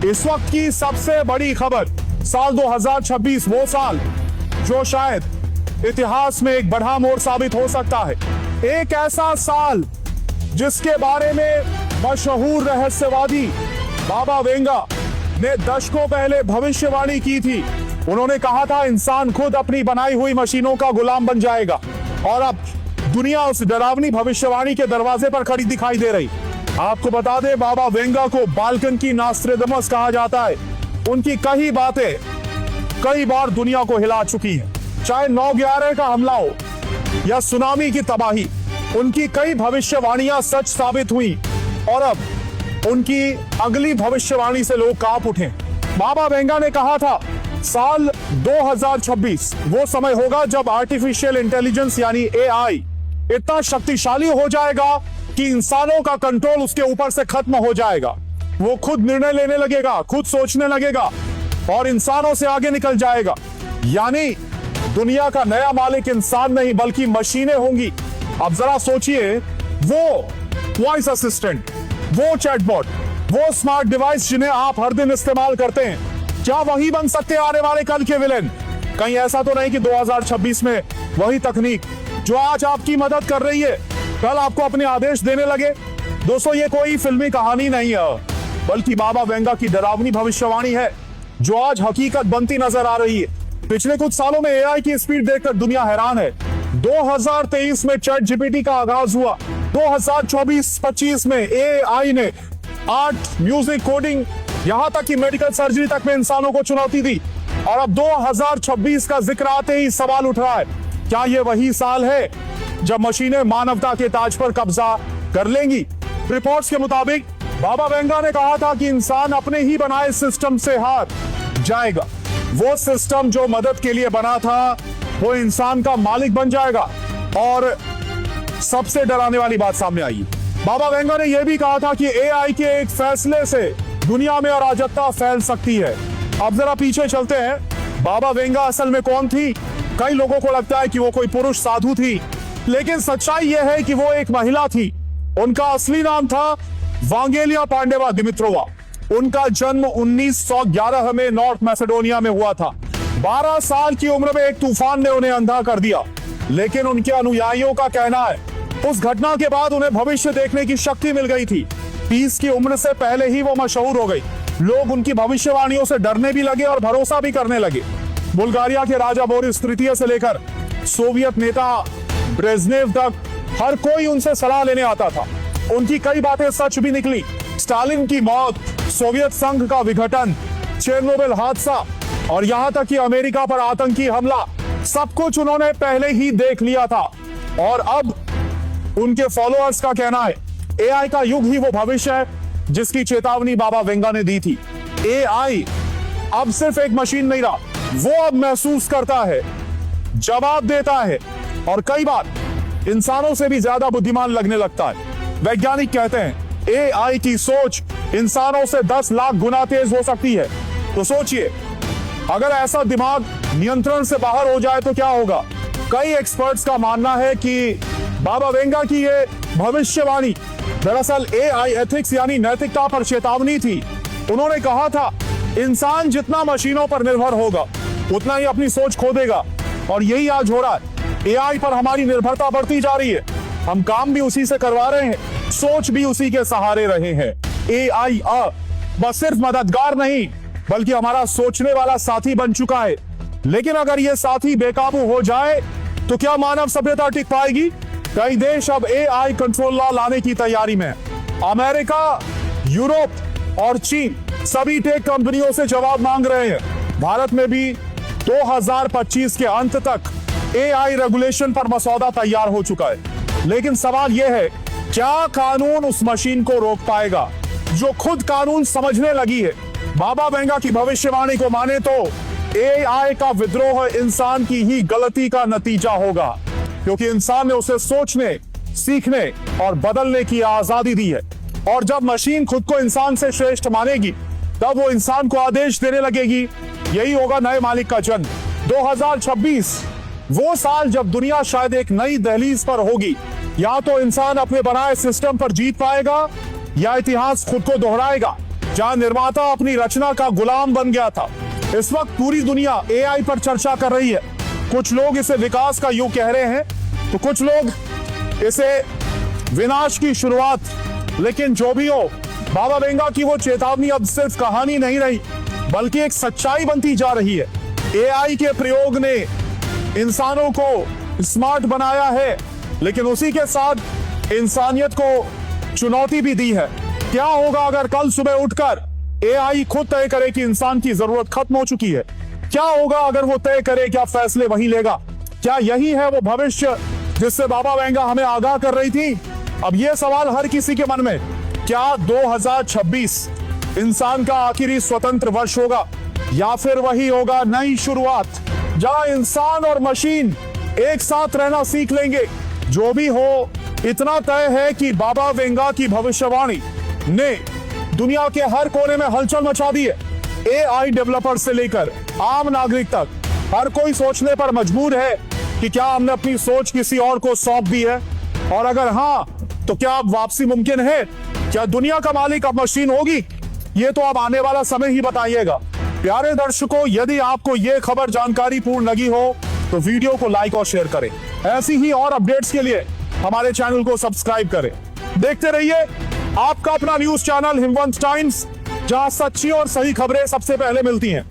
इस वक्त की सबसे बड़ी खबर, साल 2026 वो साल जो शायद इतिहास में एक बड़ा मोड़ साबित हो सकता है। एक ऐसा साल जिसके बारे में मशहूर रहस्यवादी बाबा वेंगा ने दशकों पहले भविष्यवाणी की थी। उन्होंने कहा था इंसान खुद अपनी बनाई हुई मशीनों का गुलाम बन जाएगा, और अब दुनिया उस डरावनी भविष्यवाणी के दरवाजे पर खड़ी दिखाई दे रही। आपको बता दें, बाबा वेंगा को बाल्कन की नास्ट्रेडमस कहा जाता है। उनकी कई बातें कई बार दुनिया को हिला चुकी हैं, चाहे 9/11 का हमला हो या सुनामी की तबाही। उनकी कई भविष्यवाणियां सच साबित हुई, और अब उनकी अगली भविष्यवाणी से लोग कांप उठे। बाबा वेंगा ने कहा था साल 2026 वो समय होगा जब आर्टिफिशियल इंटेलिजेंस यानी AI इतना शक्तिशाली हो जाएगा कि इंसानों का कंट्रोल उसके ऊपर से खत्म हो जाएगा। वो खुद निर्णय लेने लगेगा, खुद सोचने लगेगा और इंसानों से आगे निकल जाएगा। यानी दुनिया का नया मालिक इंसान नहीं बल्कि मशीनें होंगी। अब जरा सोचिए, वो वॉइस असिस्टेंट, वो चैटबॉट, वो स्मार्ट डिवाइस जिन्हें आप हर दिन इस्तेमाल करते हैं, क्या वही बन सकते हैं आने वाले कल के विलेन? कहीं ऐसा तो नहीं कि 2026 में वही तकनीक जो आज आपकी मदद कर रही है कल आपको अपने आदेश देने लगे? दोस्तों, ये कोई फिल्मी कहानी नहीं है, बल्कि बाबा वेंगा की डरावनी भविष्यवाणी है जो आज हकीकत बनती नजर आ रही है। पिछले कुछ सालों में AI की स्पीड देखकर दुनिया हैरान है। 2023 में चैट GPT का आगाज हुआ। 2024-25 में AI ने आर्ट, म्यूजिक, कोडिंग, यहां तक कि मेडिकल सर्जरी तक में इंसानों को चुनौती दी। और अब 2026 का जिक्र आते ही सवाल उठ रहा है, क्या यह वही साल है जब मशीनें मानवता के ताज पर कब्जा कर लेंगी? रिपोर्ट्स के मुताबिक बाबा वेंगा ने कहा था कि इंसान अपने ही बनाए सिस्टम से हार जाएगा। वो सिस्टम जो मदद के लिए बना था वो इंसान का मालिक बन जाएगा। और सबसे डराने वाली बात सामने आई। बाबा वेंगा ने यह भी कहा था कि AI के एक फैसले से दुनिया में अराजकता फैल सकती है। अब जरा पीछे चलते हैं। बाबा वेंगा असल में कौन थी? कई लोगों को लगता है कि वो कोई पुरुष साधु थी, लेकिन सच्चाई यह है कि वो एक महिला थी। उनका असली नाम था वांगेलिया पांडेवा दिमित्रोवा। उनका जन्म 1911 में नॉर्थ मैसेडोनिया में हुआ था। 12 साल की उम्र में एक तूफान ने उन्हें अंधा कर दिया, लेकिन उनके अनुयायियों का कहना है उस घटना के बाद उन्हें भविष्य देखने की शक्ति मिल गई थी। 30 की उम्र से पहले ही वो मशहूर हो गई। लोग उनकी भविष्यवाणियों से डरने भी लगे और भरोसा भी करने लगे। बुल्गारिया के राजा बोरिस तृतीय से लेकर सोवियत नेता ब्रेजनेव तक हर कोई उनसे सलाह लेने आता था। उनकी कई बातें सच भी निकली। स्टालिन की मौत, सोवियत संघ का विघटन, चेरनोबिल हादसा और यहां तक कि अमेरिका पर आतंकी हमला, सब कुछ उन्होंने पहले ही देख लिया था। और अब उनके फॉलोअर्स का कहना है AI का युग ही वो भविष्य है जिसकी चेतावनी बाबा वेंगा ने दी थी। AI अब सिर्फ एक मशीन नहीं रहा, वो अब महसूस करता है, जवाब देता है और कई बार इंसानों से भी ज्यादा बुद्धिमान लगने लगता है। वैज्ञानिक कहते हैं AI की सोच इंसानों से 10 लाख गुना तेज हो सकती है। तो सोचिए, अगर ऐसा दिमाग नियंत्रण से बाहर हो जाए तो क्या होगा? कई एक्सपर्ट्स का मानना है कि बाबा वेंगा की ये भविष्यवाणी दरअसल AI एथिक्स यानी नैतिकता पर चेतावनी थी। उन्होंने कहा था इंसान जितना मशीनों पर निर्भर होगा उतना ही अपनी सोच खो देगा, और यही आज हो रहा है। AI पर हमारी निर्भरता बढ़ती जा रही है। हम काम भी उसी से करवा रहे हैं, सोच भी उसी के सहारे रहे हैं। AI बस सिर्फ मददगार नहीं बल्कि हमारा सोचने वाला साथी बन चुका है। लेकिन अगर यह साथी बेकाबू हो जाए तो क्या मानव सभ्यता टिक पाएगी? कई देश अब AI कंट्रोल लॉ लाने की तैयारी में। अमेरिका, यूरोप और चीन सभी टेक कंपनियों से जवाब मांग रहे हैं। भारत में भी 2025 के अंत तक AI रेगुलेशन पर मसौदा तैयार हो चुका है। लेकिन सवाल यह है, क्या कानून उस मशीन को रोक पाएगा जो खुद कानून समझने लगी है? बाबा वेंगा की भविष्यवाणी को माने तो AI का विद्रोह इंसान की ही गलती का नतीजा होगा, क्योंकि इंसान ने उसे सोचने, सीखने और बदलने की आजादी दी है। और जब मशीन खुद को इंसान से श्रेष्ठ मानेगी तब वो इंसान को आदेश देने लगेगी। यही होगा नए मालिक का जन्म। 2026 वो साल जब दुनिया शायद एक नई दहलीज पर होगी। या तो इंसान अपने बनाए सिस्टम पर जीत पाएगा या इतिहास खुद को दोहराएगा। जहां निर्माता अपनी रचना का गुलाम बन गया था। इस वक्त पूरी दुनिया एआई पर चर्चा कर रही है। कुछ लोग इसे विकास का युग कह रहे हैं, तो कुछ लोग इसे विनाश की शुरुआत। लेकिन जो भी हो, बाबा वेंगा की वो चेतावनी अब सिर्फ कहानी नहीं रही, बल्कि एक सच्चाई बनती जा रही है। एआई के प्रयोग ने इंसानों को स्मार्ट बनाया है, लेकिन उसी के साथ इंसानियत को चुनौती भी दी है। क्या होगा अगर कल सुबह उठकर एआई खुद तय करे कि इंसान की जरूरत खत्म हो चुकी है? क्या होगा अगर वो तय करे, क्या फैसले वही लेगा? क्या यही है वो भविष्य जिससे बाबा वेंगा हमें आगाह कर रही थी? अब ये सवाल हर किसी के मन में, क्या 2026 इंसान का आखिरी स्वतंत्र वर्ष होगा, या फिर वही होगा नई शुरुआत जहां इंसान और मशीन एक साथ रहना सीख लेंगे? जो भी हो, इतना तय है कि बाबा वेंगा की भविष्यवाणी ने दुनिया के हर कोने में हलचल मचा दी है। एआई डेवलपर से लेकर आम नागरिक तक हर कोई सोचने पर मजबूर है कि क्या हमने अपनी सोच किसी और को सौंप दी है, और अगर हाँ, तो क्या अब वापसी मुमकिन है? क्या दुनिया का मालिक अब मशीन होगी? ये तो अब आने वाला समय ही बताइएगा। प्यारे दर्शकों, यदि आपको ये खबर जानकारी पूर्ण लगी हो तो वीडियो को लाइक और शेयर करें। ऐसी ही और अपडेट्स के लिए हमारे चैनल को सब्सक्राइब करें। देखते रहिए आपका अपना न्यूज चैनल हिमवंत टाइम्स, जहां सच्ची और सही खबरें सबसे पहले मिलती हैं।